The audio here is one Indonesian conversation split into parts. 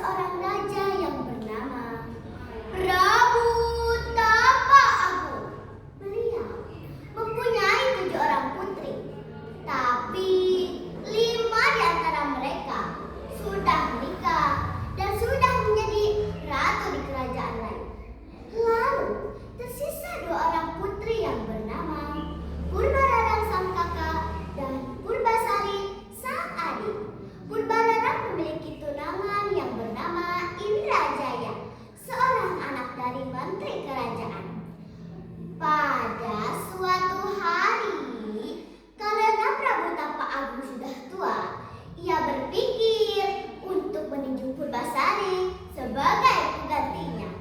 seorang raja yang bernama Prabu Tapaagung. Beliau mempunyai 7 orang putri, tapi 5 di antara mereka sudah menikah dan sudah menjadi ratu di kerajaan lain. Lalu tersisa 2 orang putri yang bernama Purbararang sang kakak dan Purbasari sang adik. Purbararang memiliki tunangan yang bernama Indrajaya, seorang anak dari menteri kerajaan. Pada suatu hari, karena Prabu Tapaagung sudah tua, ia berpikir untuk menunjuk Purbasari sebagai penggantinya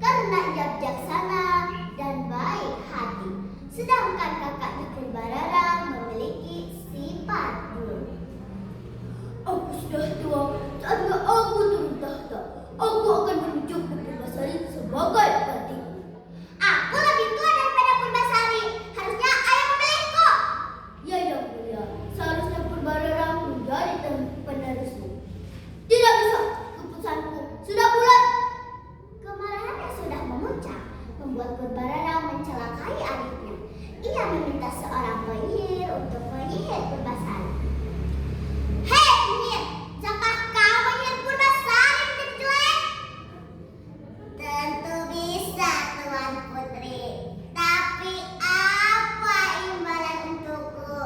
karena ia bijaksana dan baik hati, sedangkan kakaknya Purbararang memiliki sifat buruk. Aku sudah tua, saatnya aku turun tahta. Aku akan menunjuk Purbasari sebagai penggantiku. Aku lebih tua daripada Purbasari. Harusnya ayah memilihku. Ya, yang mulia. Seharusnya Purbararang menjadi penerusmu. Tidak bisa. Keputusanku sudah bulat. Kemarahan yang sudah memuncak membuat Purbararang mencelakai adiknya. Ia meminta seorang penyihir untuk menyihir Purbasari. Hei penyihir, bisakah kau menyihir Purbasari menjadi jelek? Tentu bisa, Tuan Putri. Tapi apa imbalan untukku?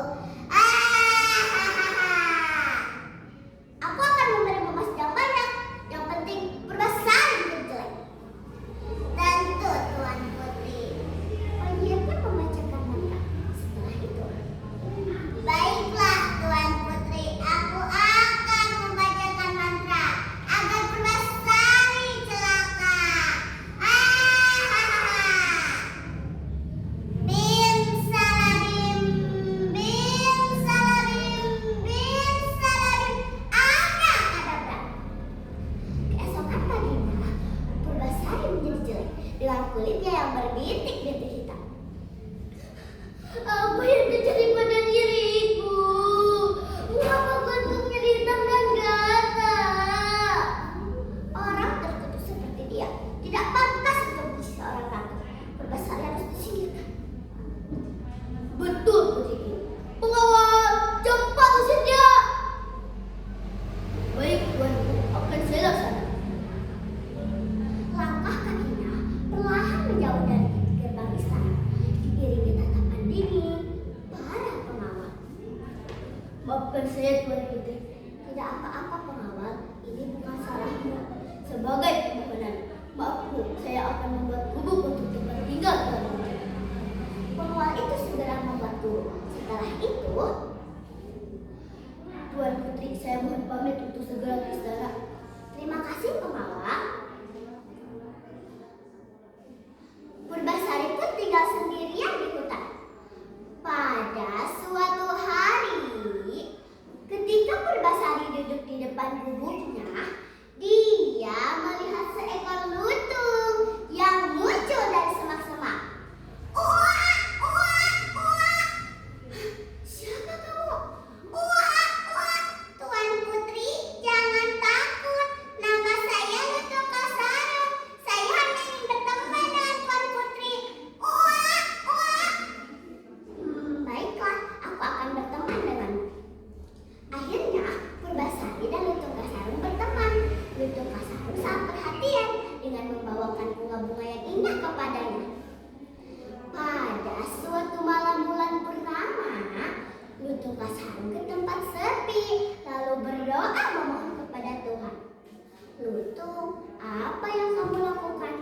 Aku akan memberi emas yang banyak. Yang penting Purbasari menjadi jelek. Tentu, Tuan Putri. Penyihir pun membacakan mantra. Setelah itu, baiklah Tuan Putri, aku akan membacakan mantra agar Purbasari celaka. Bim salabim, bim salabim, bim salabim, abrakadabra. Keesokan paginya, Purbasari menjadi jelek dengan kulitnya yang berbintik-bintik hitam. Apa yang terjadi pada diriku? Mengapa gantungnya hitam dan gatal? Orang terkutuk seperti dia tidak pantas untuk menjadi seorang ratu. Purbasari harus disingkirkan. Betul, putriku. Pengawal, cepat usir dia. Baik, tuanku, akan saya laksanakan. Langkah kakinya perlahan menjauh dari gerbang istana, diiringi tatapan dingin para pengawal. Maafkan saya, Tuan Putri. Tidak apa-apa, pengawal. Ini bukan salahmu. Sebagai pembenaran, maafku, saya akan membuat gubuk untuk tempat tinggal Tuan Putri. Pengawal itu segera membantu. Setelah itu, Tuan Putri, saya mohon pamit untuk segera ke istana. Terima kasih, pengawal. Purbasari pun tinggal sendirian di hutan. Pada suatu hari, ketika Purbasari duduk di depan gubuknya, dia melihat seekor lutung yang muncul dari semak-semak. Uak, uak, uak. Siapa kamu? Uak, uak. Tuan Putri, jangan takut. Nama saya Lutung Kasarung. Saya hanya ingin berteman dengan Tuan Putri. Uak, uak. Baiklah, aku akan berteman denganmu. Akhirnya, Purbasari dan Lutung Kasarung berteman. Lutung Kasarung sangat perhatian dengan membawakan bunga-bunga yang indah kepadanya. Pada suatu malam bulan purnama, Lutung Kasarung ke tempat sepi, lalu berdoa memohon kepada Tuhan. Lutung, apa yang kamu lakukan?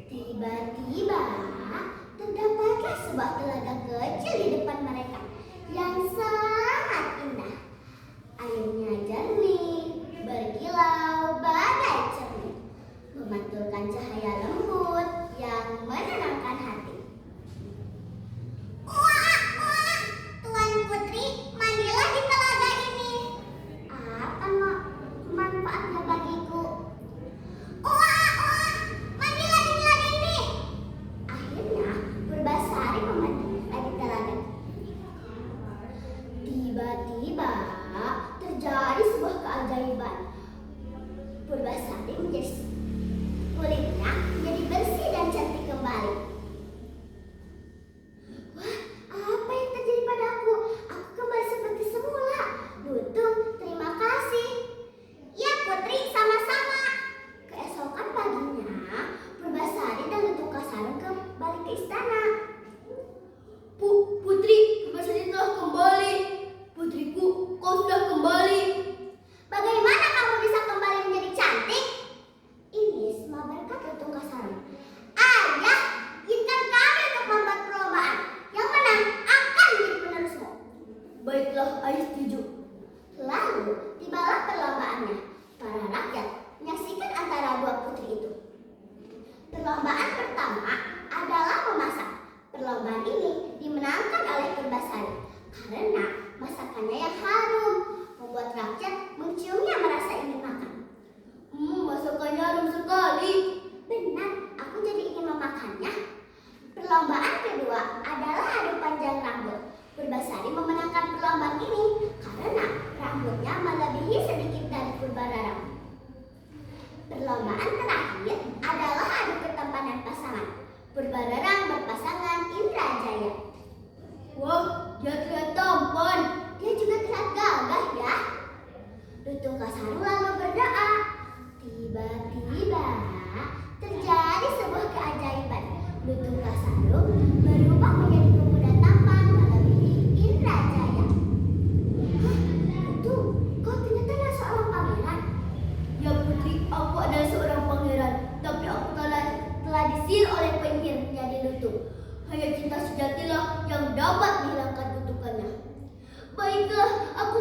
Tiba-tiba terdapatlah sebuah telaga kecil di depan mereka yang sangat indah. Airnya jernih, berkilau bagai cermin, memantulkan cahaya lembut yang menenangkan hati. Wah, wah, Tuan Putri, mandilah di telaga ini. Apa manfaatnya bagiku? Wah, wah, mandilah di telaga ini. Akhirnya, Purbasari memandilah di telaga. Tiba-tiba terjadi sebuah keajaiban. Purbasari perlombaan terakhir adalah adu ketampanan pasangan. Purbalarang berpasangan Indrajaya. Wah, dia terlihat tampan. Dia juga terlihat gagah ya. Lutung Kasarung lalu berdoa. Tiba-tiba terjadi sebuah keajaiban. Lutung Kasarung berubah menjadi pemuda tampan melebihi Indrajaya. Hah, Lutung, kau ternyata adalah seorang pangeran. Ya putri, aku adalah seorang pangeran, tapi aku telah disihir oleh penyihir menjadi lutung. Hanya cinta sejatilah yang dapat menghilangkan kutukannya. Baiklah, aku